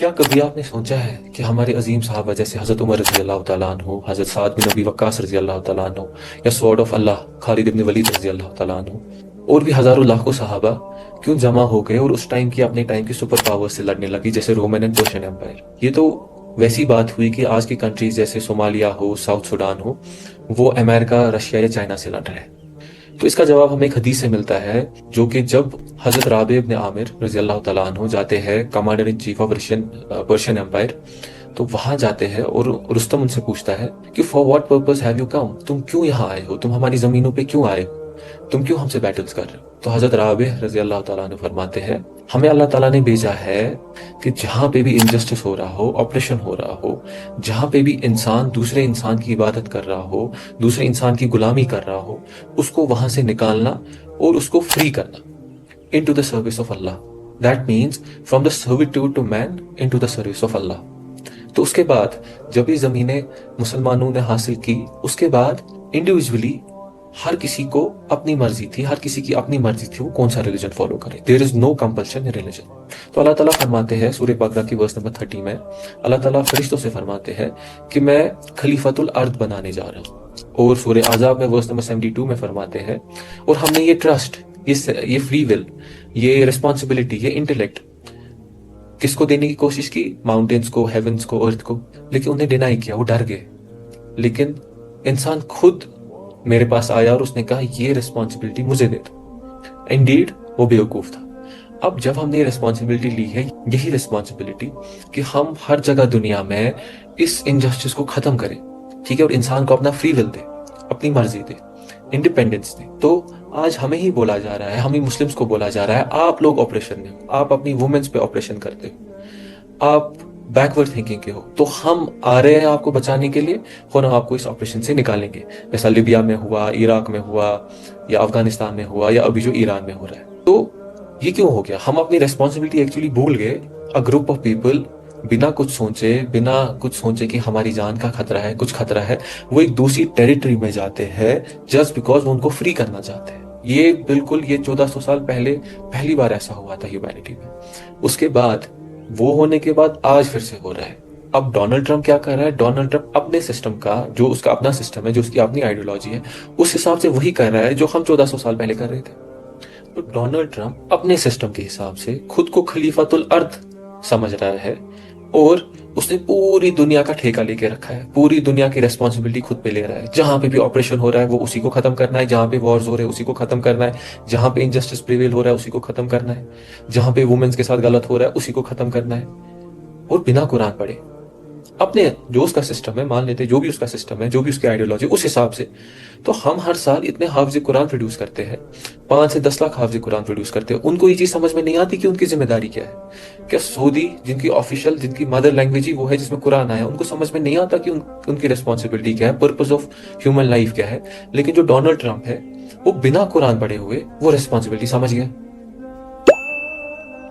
کیا کبھی آپ نے سوچا ہے کہ ہمارے عظیم صحابہ جیسے حضرت عمر رضی اللہ تعالیٰ عنہ، حضرت سعد بن ابی وقاص رضی اللہ تعالیٰ عنہ، یا سورڈ آف اللہ خالد بن ولید رضی اللہ تعالیٰ عنہ، اور بھی ہزاروں لاکھوں صحابہ کیوں جمع ہو گئے اور اس ٹائم کی اپنے ٹائم کی سپر پاور سے لڑنے لگی، جیسے رومن اینڈ پرشین امپائر؟ یہ تو ویسی بات ہوئی کہ آج کی کنٹریز جیسے صومالیہ ہو، ساؤتھ سوڈان ہو، وہ امریکہ، رشیا یا چائنا سے لڑ رہے ہیں۔ تو اس کا جواب ہمیں ایک حدیث سے ملتا ہے، جو کہ جب حضرت رابع بن عامر رضی اللہ تعالیٰ عنہ جاتے ہیں commander in chief of Persian empire, تو وہاں جاتے ہیں اور رستم ان سے پوچھتا ہے کہ for what purpose have you come, تم کیوں یہاں آئے ہو، تم ہماری زمینوں پہ کیوں آئے ہو، تم کیوں ہم سے بیٹلز کر رہے ہو؟ تو حضرت رابع رضی اللہ تعالیٰ عنہ فرماتے ہیں، ہمیں اللہ تعالیٰ نے بھیجا ہے کہ جہاں پہ بھی انجسٹس ہو رہا ہو، آپریشن ہو رہا ہو، جہاں پہ بھی انسان دوسرے انسان کی عبادت کر رہا ہو، دوسرے انسان کی غلامی کر رہا ہو، اس کو وہاں سے نکالنا اور اس کو فری کرنا into the service of Allah. That means from the servitude to man into the service of Allah. تو اس کے بعد جب یہ زمینیں مسلمانوں نے حاصل کی، اس کے بعد انڈیویجولی ہر کسی کو اپنی مرضی تھی، ہر کسی کی اپنی مرضی تھی وہ کون سا ریلیجن فالو کرے۔ There is no compulsion in religion. تو اللہ تعالیٰ فرماتے ہیں سورہ بقرہ کی ورس نمبر 30 میں، اللہ تعالیٰ فرشتوں سے فرماتے ہیں کہ میں خلیفۃ الارض بنانے جا رہا ہوں، اور سورہ احزاب میں ورس نمبر 72 میں فرماتے ہیں، اور ہم نے یہ ٹرسٹ، یہ فری ول، یہ ریسپانسبلٹی، یہ انٹلیکٹ کس کو دینے کی کوشش کی؟ ماؤنٹینز کو، ہیونز کو، ارتھ کو، لیکن انہیں ڈینائی کیا، وہ ڈر گئے۔ لیکن انسان خود میرے پاس آیا اور اس نے کہا یہ ریسپانسبلٹی مجھے دے دو۔ انڈیڈ وہ بیوقوف تھا۔ اب جب ہم نے یہ ریسپانسبلٹی لی ہے، یہی ریسپانسبلٹی کہ ہم ہر جگہ دنیا میں اس انجسٹس کو ختم کریں، ٹھیک ہے، اور انسان کو اپنا فری ول دے، اپنی مرضی دے، انڈیپینڈنس دے۔ تو آج ہمیں ہی بولا جا رہا ہے، ہمیں مسلمز کو بولا جا رہا ہے، آپ لوگ آپریشن میں ہو، آپ اپنی وومنز پہ آپریشن کرتے ہو، آپ بیکورڈ تھنکنگ کے ہو، تو ہم آ رہے ہیں آپ کو بچانے کے لیے، اور ہم آپ کو اس آپریشن سے نکالیں گے، جیسا لیبیا میں ہوا، عراق میں ہوا، یا افغانستان میں ہوا، یا ابھی جو ایران میں ہو رہا ہے۔ تو یہ کیوں ہو گیا؟ ہم اپنی ریسپانسبلٹی ایکچولی بھول گئے۔ اے گروپ آف پیپل بنا کچھ سوچے کہ ہماری جان کا خطرہ ہے، کچھ خطرہ ہے، وہ ایک دوسری ٹیریٹری میں جاتے ہیں جسٹ بیکاز وہ ان کو فری کرنا چاہتے ہیں۔ یہ بالکل 1400 سال پہلے پہلی بار ایسا ہوا تھا ہیومینٹی میں۔ اس کے بعد وہ ہونے کے بعد آج پھر سے ہو رہا ہے۔ اب ڈونلڈ ٹرمپ کیا کر رہا ہے؟ ڈونلڈ ٹرمپ اپنے سسٹم کا، جو اس کا اپنا سسٹم ہے، جو اس کی اپنی آئیڈیالوجی ہے، اس حساب سے وہی کر رہا ہے جو ہم 1400 سال پہلے کر رہے تھے۔ تو ڈونلڈ ٹرمپ اپنے سسٹم کے حساب سے خود کو خلیفۃ الارض سمجھ رہا ہے، اور اس نے پوری دنیا کا ٹھیکہ لے کے رکھا ہے، پوری دنیا کی ریسپانسبلٹی خود پہ لے رہا ہے۔ جہاں پہ بھی آپریشن ہو رہا ہے وہ اسی کو ختم کرنا ہے، جہاں پہ وارز ہو رہے ہیں اسی کو ختم کرنا ہے، جہاں پہ انجسٹس پریویل ہو رہا ہے اسی کو ختم کرنا ہے، جہاں پہ وومنز کے ساتھ غلط ہو رہا ہے اسی کو ختم کرنا ہے، اور بنا قرآن پڑھے اپنے جو اس کا سسٹم ہے، مان لیتے جو بھی اس کا سسٹم ہے، جو بھی اس کی آئیڈیالوجی، اس حساب سے۔ تو ہم ہر سال اتنے حافظ قرآن پروڈیوس کرتے ہیں، 5 سے 10 لاکھ حافظ قرآن پروڈیوس کرتے ہیں، ان کو یہ چیز سمجھ میں نہیں آتی کہ ان کی ذمہ داری کیا ہے۔ کیا سعودی جن کی آفیشیل، جن کی مدر لینگویج ہی وہ ہے جس میں قرآن آیا، ان کو سمجھ میں نہیں آتا کہ ان کی ریسپانسبلٹی کیا ہے، پرپز آف ہیومن لائف کیا ہے؟ لیکن جو ڈونلڈ ٹرمپ ہے وہ بنا قرآن پڑھے ہوئے وہ ریسپانسبلٹی سمجھ گیا۔